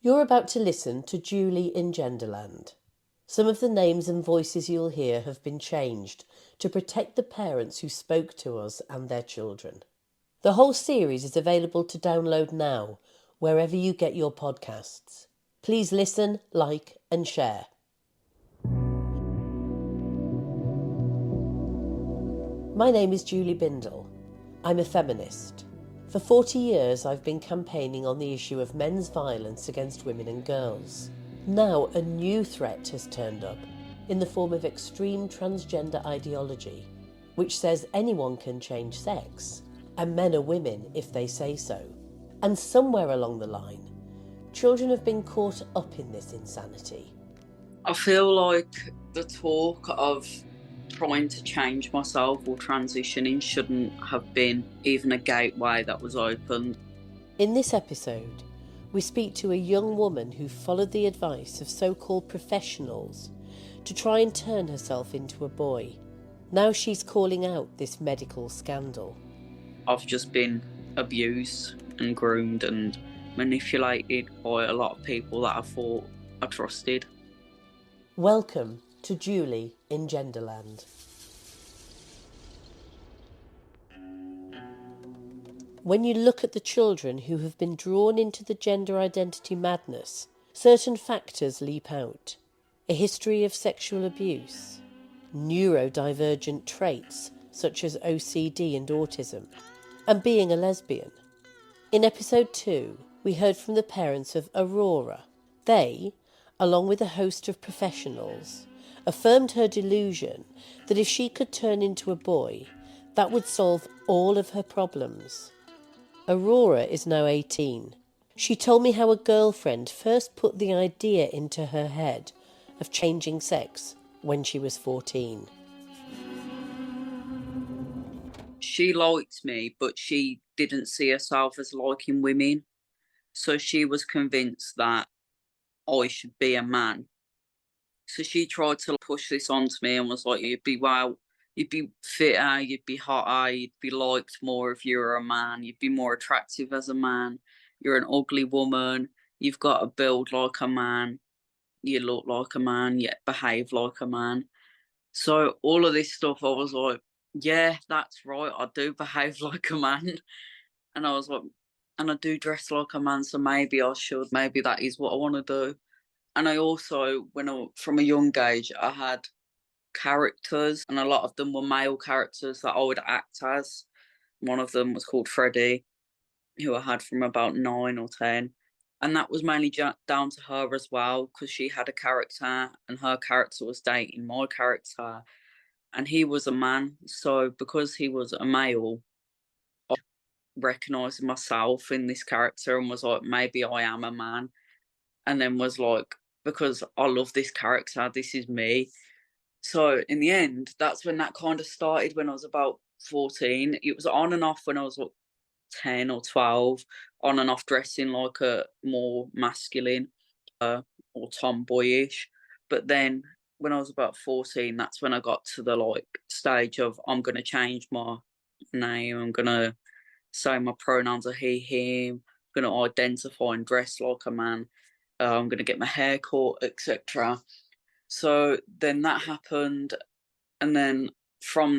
You're about to listen to Julie in Genderland. Some of the names and voices you'll hear have been changed to protect the parents who spoke to us and their children. The whole series is available to download now, wherever you get your podcasts. Please listen, like and share. My name is Julie Bindel. I'm a feminist. For 40 years I've been campaigning on the issue of men's violence against women and girls. Now a new threat has turned up in the form of extreme transgender ideology, which says anyone can change sex, and men are women if they say so. And somewhere along the line, children have been caught up in this insanity. I feel like the talk of trying to change myself or transitioning shouldn't have been even a gateway that was opened. In this episode, we speak to a young woman who followed the advice of so-called professionals to try and turn herself into a boy. Now she's calling out this medical scandal. I've just been abused and groomed and manipulated by a lot of people that I thought I trusted. Welcome to Julie in Genderland. When you look at the children who have been drawn into the gender identity madness, certain factors leap out. A history of sexual abuse, neurodivergent traits such as OCD and autism, and being a lesbian. In episode 2, we heard from the parents of Aurora. They, along with a host of professionals, affirmed her delusion that if she could turn into a boy, that would solve all of her problems. Aurora is now 18. She told me how a girlfriend first put the idea into her head of changing sex when she was 14. She liked me, but she didn't see herself as liking women. So she was convinced that I should be a man. So she tried to push this onto me and was like, you'd be fitter, you'd be hotter, you'd be liked more if you were a man, you'd be more attractive as a man, you're an ugly woman, you've got to build like a man, you look like a man, yet behave like a man. So all of this stuff, I was like, yeah, that's right, I do behave like a man. And I was like, and I do dress like a man, so maybe I should, maybe that is what I want to do. And I also, from a young age, I had characters, and a lot of them were male characters that I would act as. One of them was called Freddie, who I had from about 9 or 10. And that was mainly down to her as well, because she had a character, and her character was dating my character, and he was a man. So because he was a male, I recognised myself in this character and was like, maybe I am a man. And then was like, because I love this character, this is me. So in the end, that's when that kind of started when I was about 14. It was on and off when I was like 10 or 12, on and off dressing like a more masculine or tomboyish. But then when I was about 14, that's when I got to the like stage of I'm going to change my name. I'm going to say my pronouns are he, him. I'm going to identify and dress like a man. I'm going to get my hair cut, etc. So then that happened, and then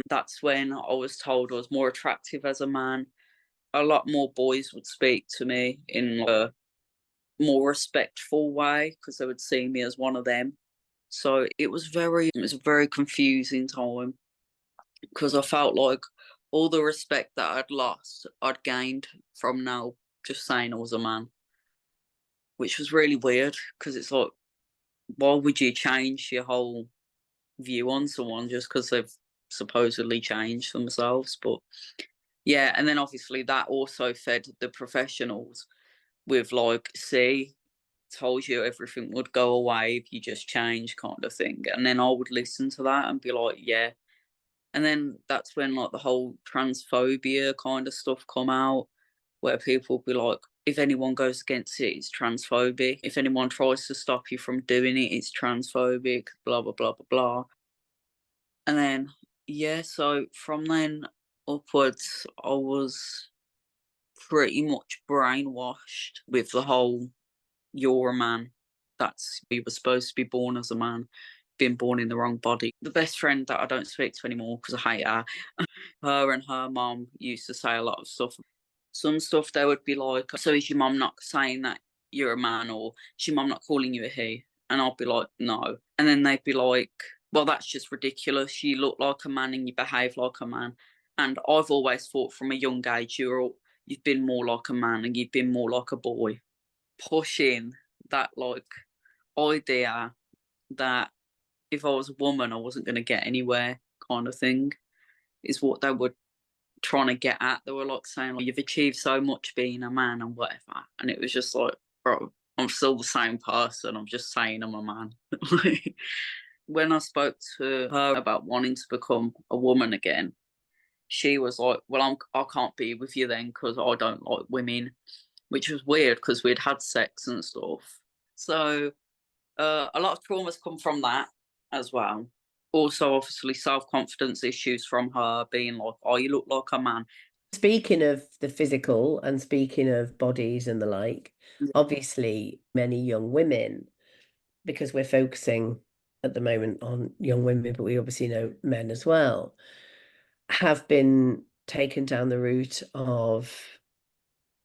that's when I was told I was more attractive as a man. A lot more boys would speak to me in a more respectful way because they would see me as one of them. So it was a very confusing time because I felt like all the respect that I'd lost, I'd gained from now just saying I was a man, which was really weird because it's like, why would you change your whole view on someone just because they've supposedly changed themselves? But yeah, and then obviously that also fed the professionals with like, see, told you everything would go away if you just change kind of thing. And then I would listen to that and be like, yeah. And then that's when like the whole transphobia kind of stuff come out, where people be like, if anyone goes against it, it's transphobic. If anyone tries to stop you from doing it, it's transphobic, blah, blah, blah, blah, blah. And then, yeah, so from then upwards, I was pretty much brainwashed with the whole you're a man. That's, you were supposed to be born as a man, been born in the wrong body. The best friend that I don't speak to anymore because I hate her, her and her mom used to say a lot of stuff. Some stuff they would be like, so is your mom not saying that you're a man, or is your mom not calling you a he? And I'll be like, no. And then they'd be like, well, that's just ridiculous. You look like a man and you behave like a man. And I've always thought from a young age, you've been more like a man and you've been more like a boy. Pushing that like idea that if I was a woman, I wasn't going to get anywhere, kind of thing, is what they were trying to get at. They were like saying, like, you've achieved so much being a man and whatever. And it was just like, bro, I'm still the same person. I'm just saying I'm a man. When I spoke to her about wanting to become a woman again, she was like, well, I can't be with you then because I don't like women, which was weird because we'd had sex and stuff. So a lot of traumas come from that as well. Also, obviously, self-confidence issues from her being like, oh, you look like a man. Speaking of the physical and speaking of bodies and the like, obviously many young women, because we're focusing at the moment on young women, but we obviously know men as well, have been taken down the route of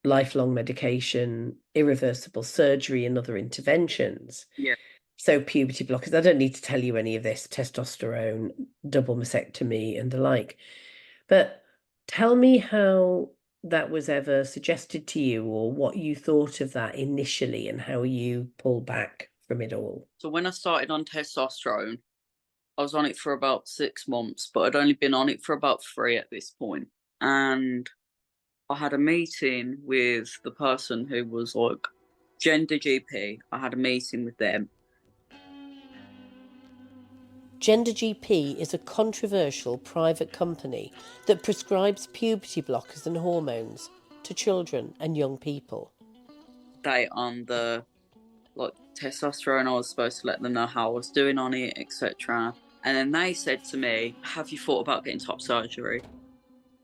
lifelong medication, irreversible surgery, and other interventions. Yeah. So puberty blockers, I don't need to tell you any of this, testosterone, double mastectomy, and the like. But tell me how that was ever suggested to you, or what you thought of that initially, and how you pulled back from it all. So when I started on testosterone, I was on it for about 6 months, but I'd only been on it for about 3 at this point. And I had a meeting with the person who was like gender GP. I had a meeting with them. Gender GP is a controversial private company that prescribes puberty blockers and hormones to children and young people. They on the like testosterone, I was supposed to let them know how I was doing on it, etc. And then they said to me, have you thought about getting top surgery?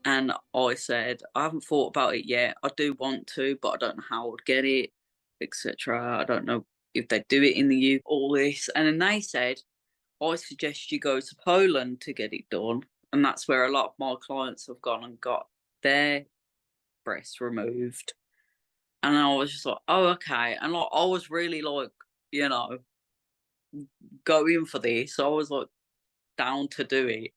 And I said, I haven't thought about it yet. I do want to, but I don't know how I would get it, etc. I don't know if they do it in the UK, all this. And then they said, I suggest you go to Poland to get it done. And that's where a lot of my clients have gone and got their breasts removed. And I was just like, oh, okay. And like, I was really like, you know, going for this. I was like down to do it.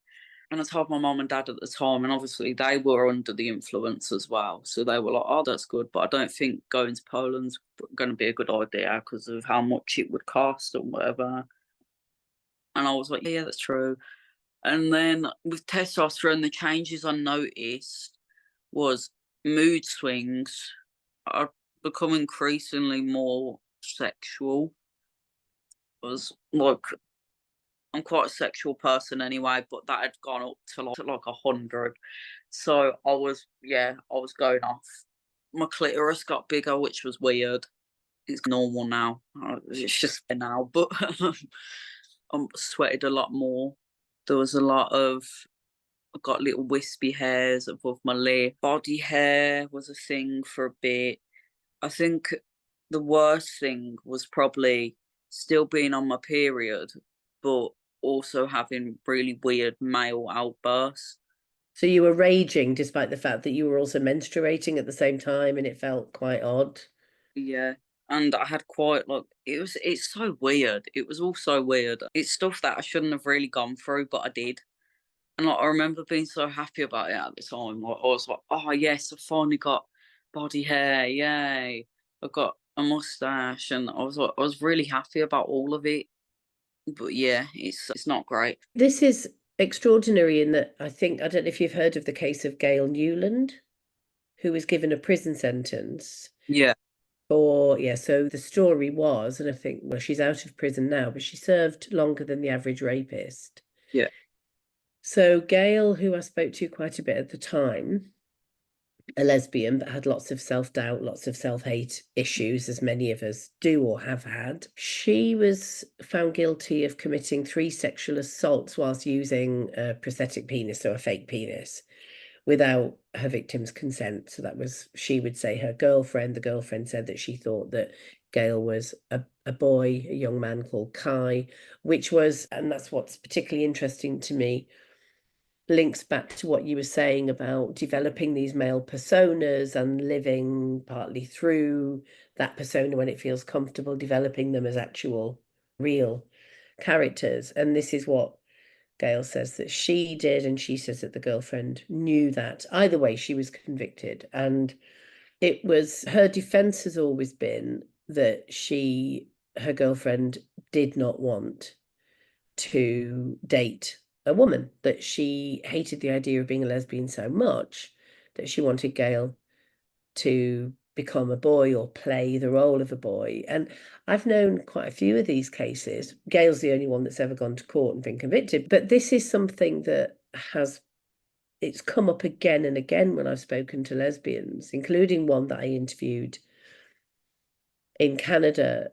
And I told my mum and dad at the time, and obviously they were under the influence as well. So they were like, oh, that's good. But I don't think going to Poland's going to be a good idea because of how much it would cost and whatever. And I was like, yeah, that's true. And then with testosterone, the changes I noticed was mood swings. I'd become increasingly more sexual. It was like, I'm quite a sexual person anyway, but that had gone up to like 100. So I was going off. My clitoris got bigger, which was weird. It's normal now. It's just now, but I sweated a lot more. There was a lot of, I got little wispy hairs above my lip. Body hair was a thing for a bit. I think the worst thing was probably still being on my period, but also having really weird male outbursts. So you were raging despite the fact that you were also menstruating at the same time, and it felt quite odd. Yeah. And I had quite like, it's so weird. It was all so weird. It's stuff that I shouldn't have really gone through, but I did. And like, I remember being so happy about it at the time. Like, I was like, oh yes, I finally got body hair, yay. I got a mustache, and I was like, I was really happy about all of it. But yeah, it's not great. This is extraordinary in that I don't know if you've heard of the case of Gail Newland, who was given a prison sentence Yeah, so the story was, and I think, well, she's out of prison now, but she served longer than the average rapist. yeah, So Gail, who I spoke to quite a bit at the time, a lesbian, but had lots of self-doubt, lots of self-hate issues, as many of us do or have had. She was found guilty of committing 3 sexual assaults whilst using a prosthetic penis, so a fake penis, without her victim's consent. So that was, she would say, her girlfriend. The girlfriend said that she thought that Gail was a boy, a young man called Kai, which was, and that's what's particularly interesting to me, links back to what you were saying about developing these male personas and living partly through that persona when it feels comfortable, developing them as actual, real characters. And this is what Gail says that she did, and she says that the girlfriend knew that. Either way, she was convicted. And it was, her defense has always been that her girlfriend did not want to date a woman, that she hated the idea of being a lesbian so much that she wanted Gail to become a boy or play the role of a boy. And I've known quite a few of these cases. Gail's the only one that's ever gone to court and been convicted, but this is something that it's come up again and again when I've spoken to lesbians, including one that I interviewed in Canada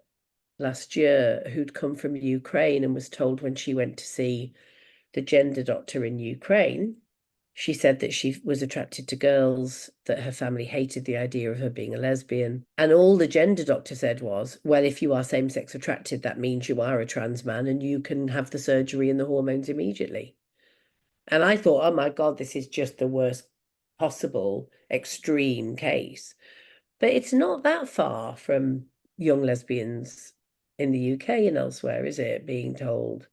last year who'd come from Ukraine and was told when she went to see the gender doctor in Ukraine, she said that she was attracted to girls, that her family hated the idea of her being a lesbian. And all the gender doctor said was, well, if you are same-sex attracted, that means you are a trans man and you can have the surgery and the hormones immediately. And I thought, oh my God, this is just the worst possible extreme case. But it's not that far from young lesbians in the UK and elsewhere, is it? Being told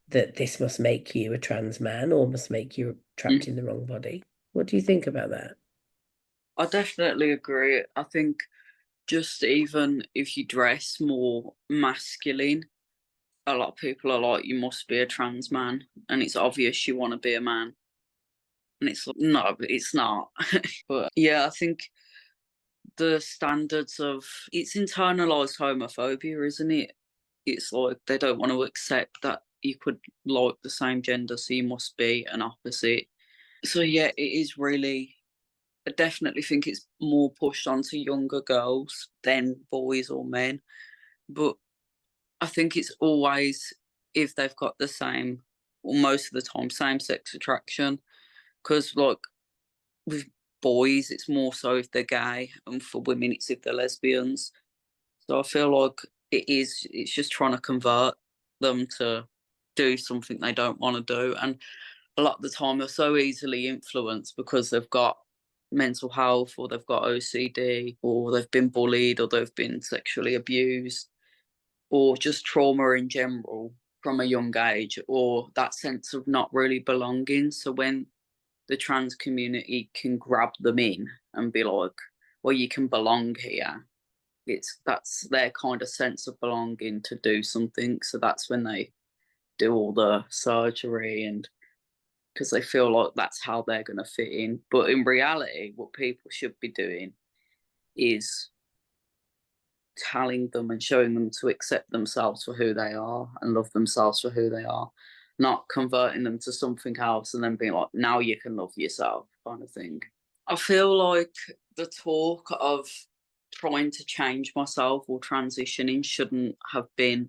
that this must make you a trans man or must make you trapped in the wrong body. What do you think about that? I definitely agree. I think just even if you dress more masculine, a lot of people are like, you must be a trans man, and it's obvious you want to be a man. And it's like, no, it's not. But yeah, I think the standards of it's internalized homophobia, isn't it? It's like they don't want to accept that you could like the same gender, so you must be an opposite. So yeah, it is really, I definitely think it's more pushed onto younger girls than boys or men. But I think it's always if they've got the same, or most of the time, same sex attraction. Because, like, with boys, it's more so if they're gay, and for women, it's if they're lesbians. So I feel like it's just trying to convert them to do something they don't want to do. And a lot of the time, they're so easily influenced because they've got mental health, or they've got OCD, or they've been bullied, or they've been sexually abused, or just trauma in general from a young age, or that sense of not really belonging. So when the trans community can grab them in and be like, well, you can belong here, that's their kind of sense of belonging to do something. So that's when they do all the surgery, and because they feel like that's how they're going to fit in. But in reality, what people should be doing is telling them and showing them to accept themselves for who they are and love themselves for who they are, not converting them to something else and then being like, now you can love yourself, kind of thing. I feel like the talk of trying to change myself or transitioning shouldn't have been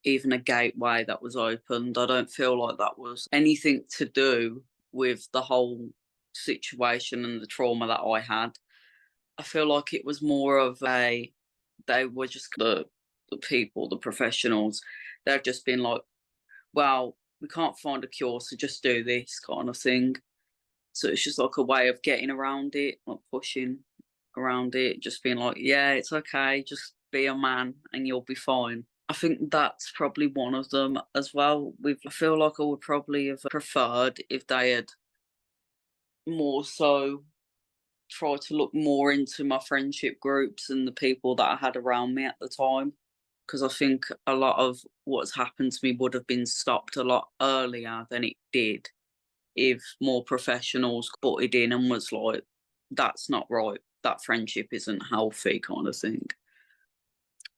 even a gateway that was opened. I don't feel like that was anything to do with the whole situation and the trauma that I had. I feel like it was more of they were just the people, the professionals. They've just been like, well, we can't find a cure, so just do this kind of thing. So it's just like a way of getting around it, like pushing around it, just being like, yeah, it's okay, just be a man and you'll be fine. I think that's probably one of them as well. I feel like I would probably have preferred if they had more so try to look more into my friendship groups and the people that I had around me at the time. Because I think a lot of what's happened to me would have been stopped a lot earlier than it did if more professionals butted in and was like, that's not right. That friendship isn't healthy, kind of thing.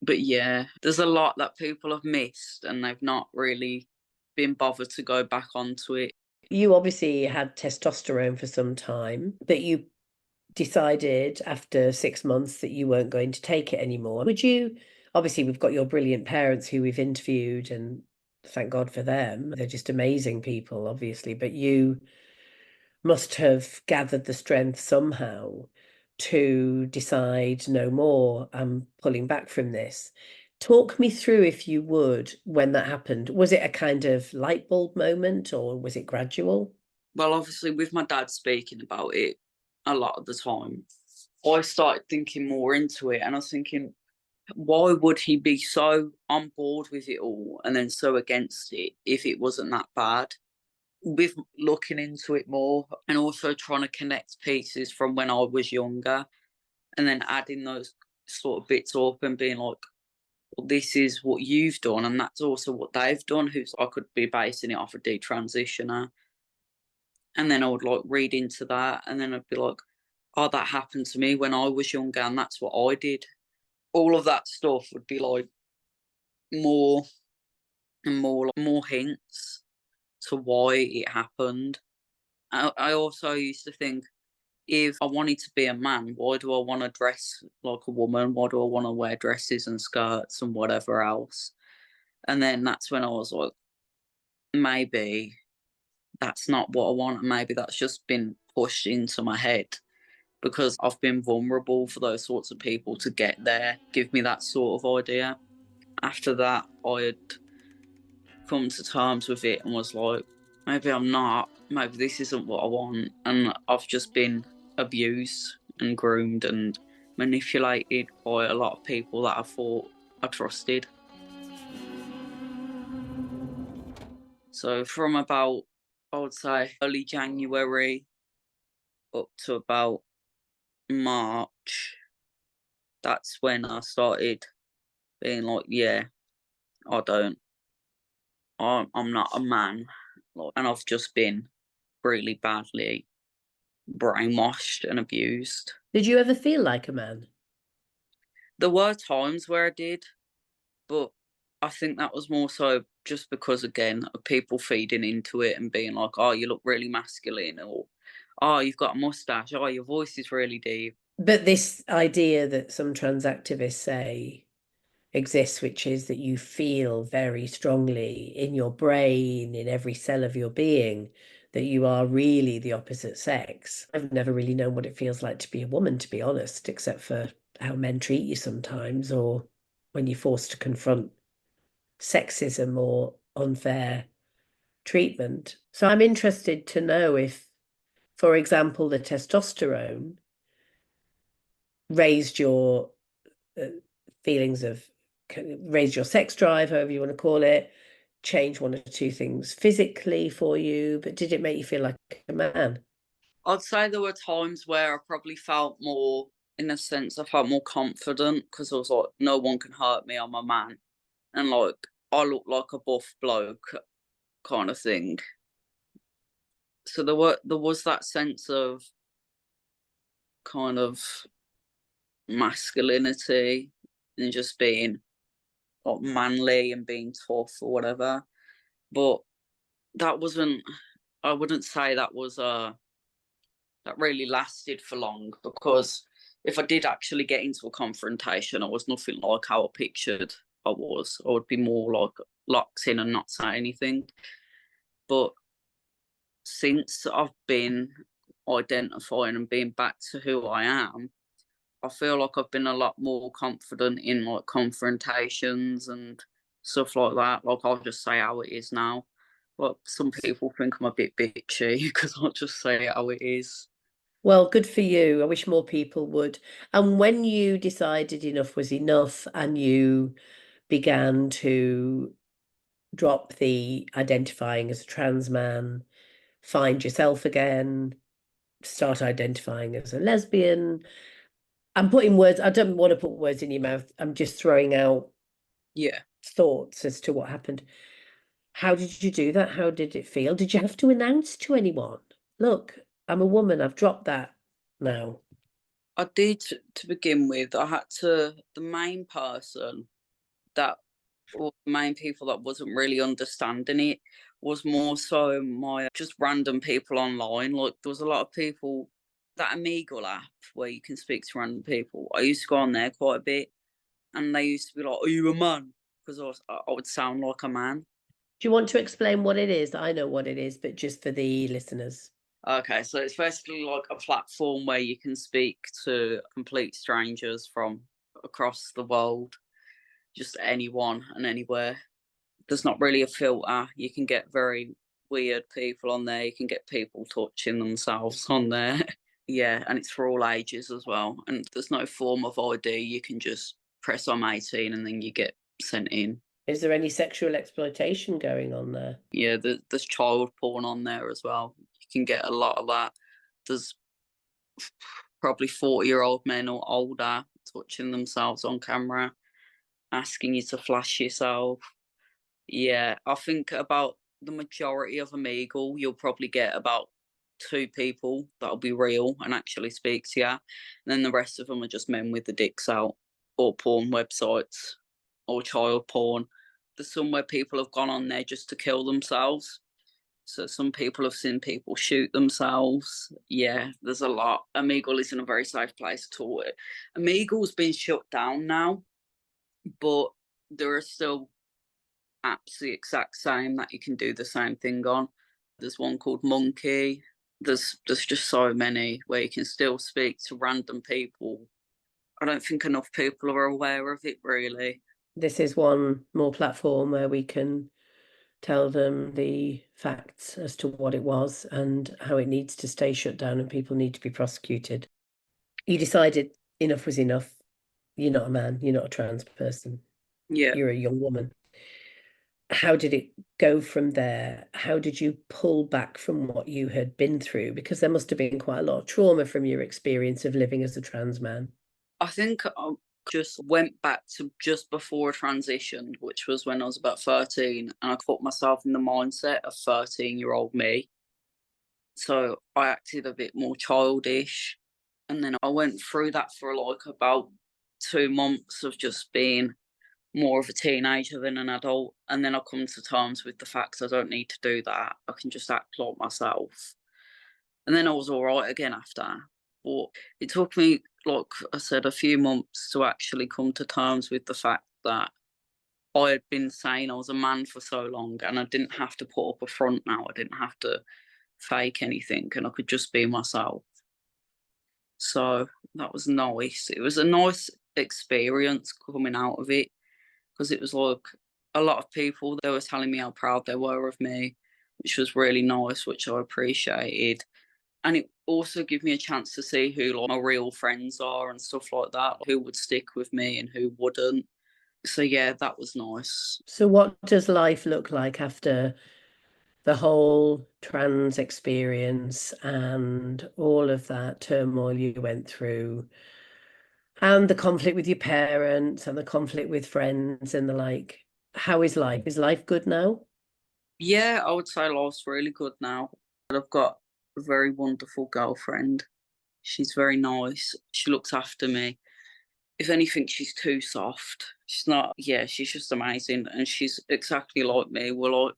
But yeah, there's a lot that people have missed and they've not really been bothered to go back onto it. You obviously had testosterone for some time, but you decided after 6 months that you weren't going to take it anymore. Would you, obviously, we've got your brilliant parents who we've interviewed, and thank God for them. They're just amazing people, obviously. But must have gathered the strength somehow to decide no more, I'm pulling back from this. Talk me through, if you would, when that happened. Was it a kind of light bulb moment or was it gradual? Well, obviously, with my dad speaking about it a lot of the time, I started thinking more into it, and I was thinking, why would he be so on board with it all and then so against it if it wasn't that bad? With looking into it more and also trying to connect pieces from when I was younger and then adding those sort of bits up and being like, well, this is what you've done and that's also what they've done, who's I could be basing it off a detransitioner. And then I would like read into that and then I'd be like, oh, that happened to me when I was younger and that's what I did. All of that stuff would be like more and more hints to why it happened. I also used to think, if I wanted to be a man, why do I want to dress like a woman? Why do I want to wear dresses and skirts and whatever else? And then that's when I was like, maybe that's not what I want. And maybe that's just been pushed into my head because I've been vulnerable for those sorts of people to get there, give me that sort of idea. After that, I had come to terms with it and was like, maybe I'm not, maybe this isn't what I want. And I've just been abused and groomed and manipulated by a lot of people that I thought I trusted. So from about, I would say, early January up to about March, that's when I started being like, yeah, I don't, I'm not a man. Like, and I've just been really badly brainwashed and abused. Did you ever feel like a man? There were times where I did, but I think that was more so just because, again, of people feeding into it and being like, oh, you look really masculine, or oh, you've got a mustache, oh, your voice is really deep. But this idea that some trans activists say exists, which is that you feel very strongly in your brain, in every cell of your being, that you are really the opposite sex. I've never really known what it feels like to be a woman, to be honest, except for how men treat you sometimes, or when you're forced to confront sexism or unfair treatment. So I'm interested to know if, for example, the testosterone raised your uh, feelings of, raised your sex drive, however you want to call it, change one or two things physically for you, but did it make you feel like a man? I'd say there were times where I probably felt more, in a sense, I felt more confident because I was like, no one can hurt me, I'm a man. And like, I look like a buff bloke kind of thing. So there was that sense of kind of masculinity and just being like manly and being tough or whatever. But that wasn't, I wouldn't say that was that really lasted for long, because if I did actually get into a confrontation, I was nothing like how I pictured I was. I would be more like locked in and not say anything. But since I've been identifying and being back to who I am, I feel like I've been a lot more confident in like confrontations and stuff like that. Like, I'll just say how it is now. But some people think I'm a bit bitchy because I'll just say how it is. Well, good for you. I wish more people would. And when you decided enough was enough and you began to drop the identifying as a trans man, find yourself again, start identifying as a lesbian. I'm putting words, I don't want to put words in your mouth. I'm just throwing out Yeah. thoughts as to what happened. How did you do that? How did it feel? Did you have to announce to anyone? Look, I'm a woman. I've dropped that now. I did to begin with. I had to, the main person that, or the main people that wasn't really understanding it was more so my just random people online. Like, there was a lot of people, that Amigo app where you can speak to random people. I used to go on there quite a bit, and they used to be like, "Are you a man?" Because I would sound like a man. Do you want to explain what it is? I know what it is, but just for the listeners. Okay, so it's basically like a platform where you can speak to complete strangers from across the world, just anyone and anywhere. There's not really a filter. You can get very weird people on there. You can get people touching themselves on there. Yeah, and it's for all ages as well. And there's no form of ID. You can just press I'm 18 and then you get sent in. Is there any sexual exploitation going on there? Yeah, there's child porn on there as well. You can get a lot of that. There's probably 40-year-old men or older touching themselves on camera, asking you to flash yourself. Yeah, I think about the majority of Omegle, you'll probably get about 2 people that'll be real and actually speak to you. And then the rest of them are just men with the dicks out, or porn websites, or child porn. There's some where people have gone on there just to kill themselves. So some people have seen people shoot themselves. Yeah, there's a lot. Omegle isn't a very safe place at all. Omegle's been shut down now, but there are still apps the exact same that you can do the same thing on. There's one called Monkey. There's just so many where you can still speak to random people. I don't think enough people are aware of it, really. This is one more platform where we can tell them the facts as to what it was and how it needs to stay shut down and people need to be prosecuted. You decided enough was enough. You're not a man, you're not a trans person. Yeah. You're a young woman. How did it go from there? How did you pull back from what you had been through? Because there must have been quite a lot of trauma from your experience of living as a trans man. I think I just went back to just before I transitioned, which was when I was about 13, and I put myself in the mindset of 13-year-old me. So I acted a bit more childish. And then I went through that for like about 2 months of just being more of a teenager than an adult. And then I come to terms with the fact I don't need to do that. I can just act like myself. And then I was all right again after. But it took me, like I said, a few months to actually come to terms with the fact that I had been saying I was a man for so long and I didn't have to put up a front now. I didn't have to fake anything and I could just be myself. So that was nice. It was a nice experience coming out of it because it was like a lot of people, they were telling me how proud they were of me, which was really nice, which I appreciated. And it also gave me a chance to see who like my real friends are and stuff like that, who would stick with me and who wouldn't. So yeah, that was nice. So what does life look like after the whole trans experience and all of that turmoil you went through and the conflict with your parents and the conflict with friends and the like? How is life? Is life good now? Yeah, I would say life's really good now. I've got a very wonderful girlfriend. She's very nice. She looks after me. If anything, she's too soft. She's not, yeah, she's just amazing. And she's exactly like me. We're like,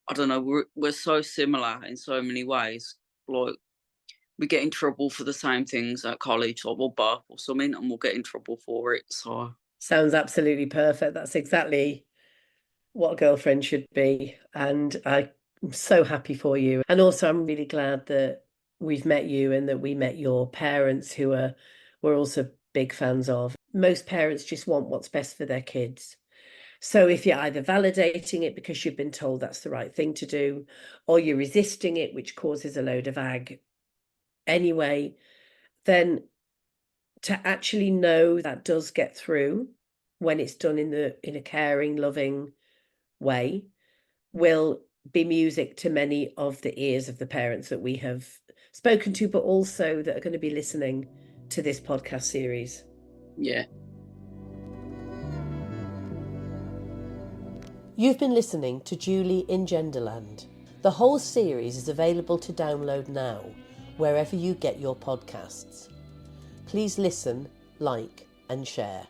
I don't know, we're so similar in so many ways. Like, we get in trouble for the same things at college, like we'll burp or something and we'll get in trouble for it. So, Sounds absolutely perfect. That's exactly what a girlfriend should be. And I'm so happy for you. And also, I'm really glad that we've met you and that we met your parents, who we're also big fans of. Most parents just want what's best for their kids. So if you're either validating it because you've been told that's the right thing to do, or you're resisting it, which causes a load of ag anyway, then to actually know that does get through when it's done in a caring, loving way will be music to many of the ears of the parents that we have spoken to, but also that are going to be listening to this podcast series. yeah. You've been listening to Julie in Genderland. The whole series is available to download now, wherever you get your podcasts. Please listen, like, and share.